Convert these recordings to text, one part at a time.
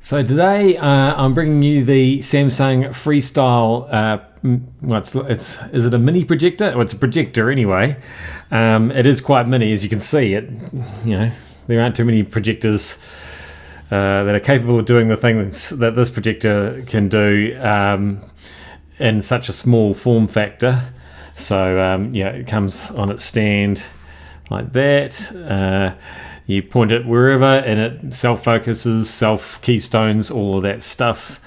So today I'm bringing you the Samsung Freestyle. Is it a mini projector? Well, it's a projector anyway. It is quite mini, as you can see. There aren't too many projectors that are capable of doing the things that this projector can do in such a small form factor. So it comes on its stand like that. You point it wherever and it self-focuses, self-keystones, all of that stuff.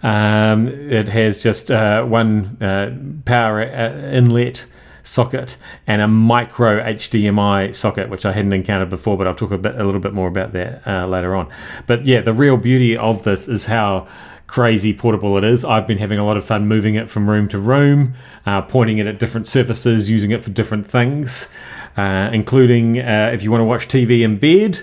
It has just one power inlet socket and a micro HDMI socket, which I hadn't encountered before, but I'll talk a little bit more about that later on. But yeah, the real beauty of this is how crazy portable it is. I've been having a lot of fun moving it from room to room, pointing it at different surfaces, using it for different things, including if you want to watch TV in bed,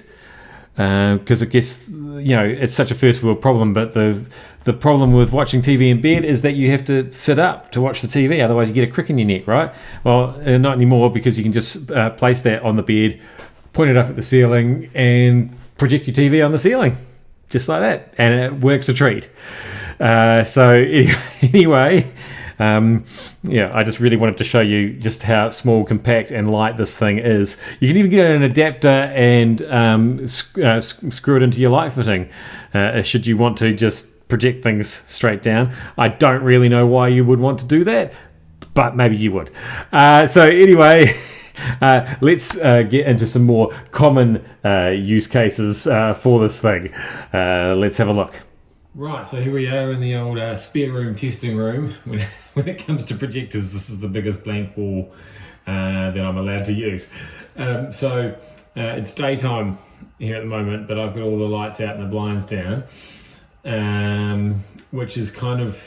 because I guess it's such a first world problem, but the problem with watching TV in bed is that you have to sit up to watch the TV, otherwise you get a crick in your neck, right? Well, not anymore, because you can just place that on the bed, point it up at the ceiling and project your TV on the ceiling, just like that, and it works a treat. Anyway, I just really wanted to show you just how small, compact and light this thing is. You can even get an adapter and screw it into your light fitting should you want to just project things straight down. I don't really know why you would want to do that, but maybe you would. Let's get into some more common use cases for this thing. Let's have a look. Right, so here we are in the old spare room testing room. When it comes to projectors, this is the biggest blank wall that I'm allowed to use. It's daytime here at the moment, but I've got all the lights out and the blinds down, which is kind of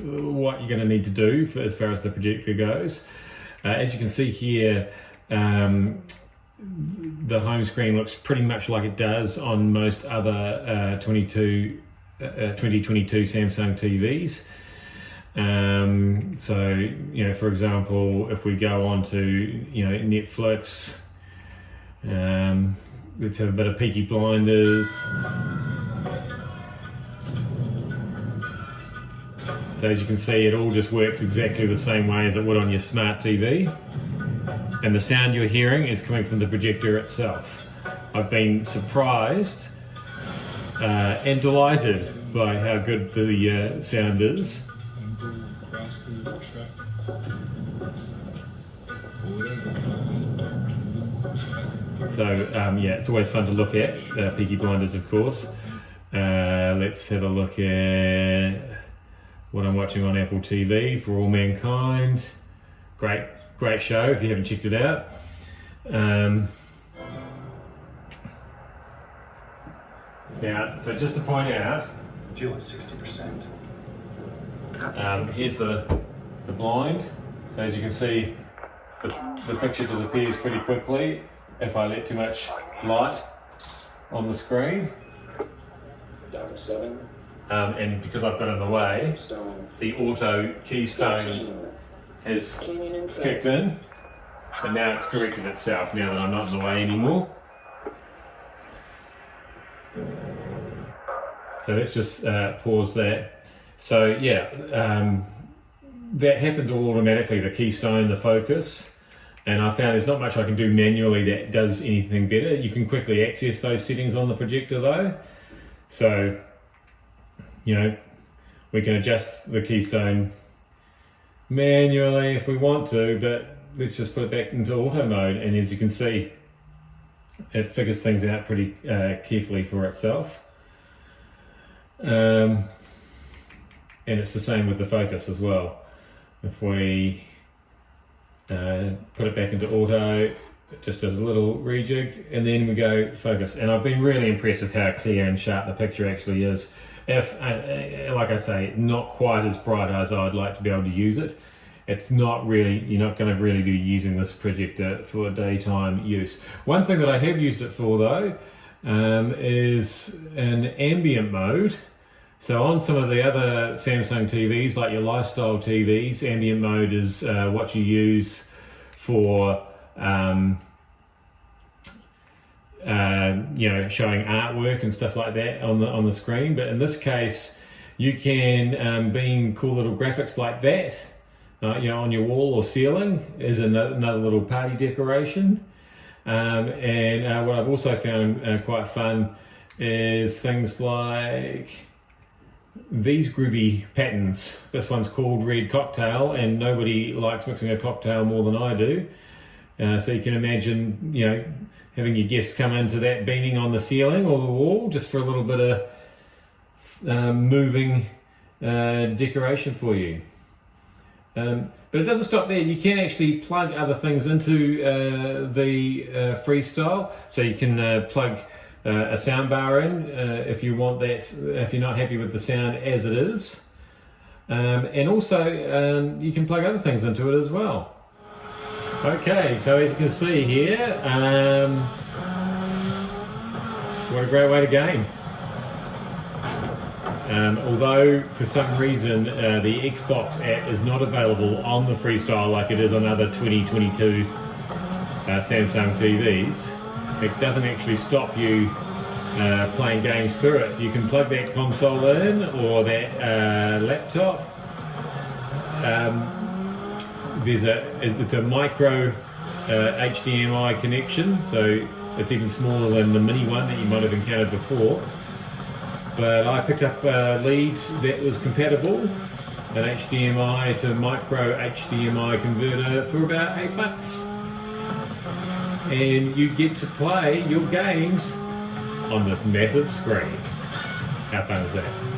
what you're going to need to do as far as the projector goes. As you can see here, the home screen looks pretty much like it does on most other 2022 Samsung TVs. For example, if we go on to Netflix, let's have a bit of Peaky Blinders. So as you can see, it all just works exactly the same way as it would on your smart TV. And the sound you're hearing is coming from the projector itself. I've been surprised and delighted by how good the sound is. It's always fun to look at, Peaky Blinders, of course. Let's have a look at what I'm watching on Apple TV, For All Mankind. Great show if you haven't checked it out. So just to point out, fuel is 60%. Here's the blind. So as you can see, the picture disappears pretty quickly if I let too much light on the screen. Down to 7. And because I've got in the way, the auto keystone has kicked in, and now it's corrected itself now that I'm not in the way anymore. So let's just pause that. That happens all automatically, the keystone, the focus, and I found there's not much I can do manually that does anything better. You can quickly access those settings on the projector though. So, we can adjust the keystone manually if we want to, but let's just put it back into auto mode, and as you can see, it figures things out pretty carefully for itself. And it's the same with the focus as well. If we put it back into auto, it just does a little rejig, and then we go focus. And I've been really impressed with how clear and sharp the picture actually is. Like I say, not quite as bright as I'd like to be able to use it. It's not really, you're not going to really be using this projector for daytime use. One thing that I have used it for though is an ambient mode. So on some of the other Samsung TVs, like your lifestyle TVs, ambient mode is what you use for showing artwork and stuff like that on the screen. But in this case, you can beam cool little graphics like that, on your wall or ceiling is another little party decoration. And what I've also found quite fun is things like these groovy patterns. This one's called Red Cocktail, and nobody likes mixing a cocktail more than I do. So you can imagine, having your guests come into that beaming on the ceiling or the wall just for a little bit of moving decoration for you. But it doesn't stop there. You can actually plug other things into the Freestyle. So you can plug a sound bar in if you want that, if you're not happy with the sound as it is. And also you can plug other things into it as well. Okay, so as you can see here, what a great way to game. Although for some reason the Xbox app is not available on the Freestyle like it is on other 2022 Samsung TVs, it doesn't actually stop you playing games through it. You can plug that console in or that laptop. It's a micro HDMI connection, so it's even smaller than the mini one that you might have encountered before. But I picked up a lead that was compatible, an HDMI to micro HDMI converter for about $8. And you get to play your games on this massive screen. How fun is that?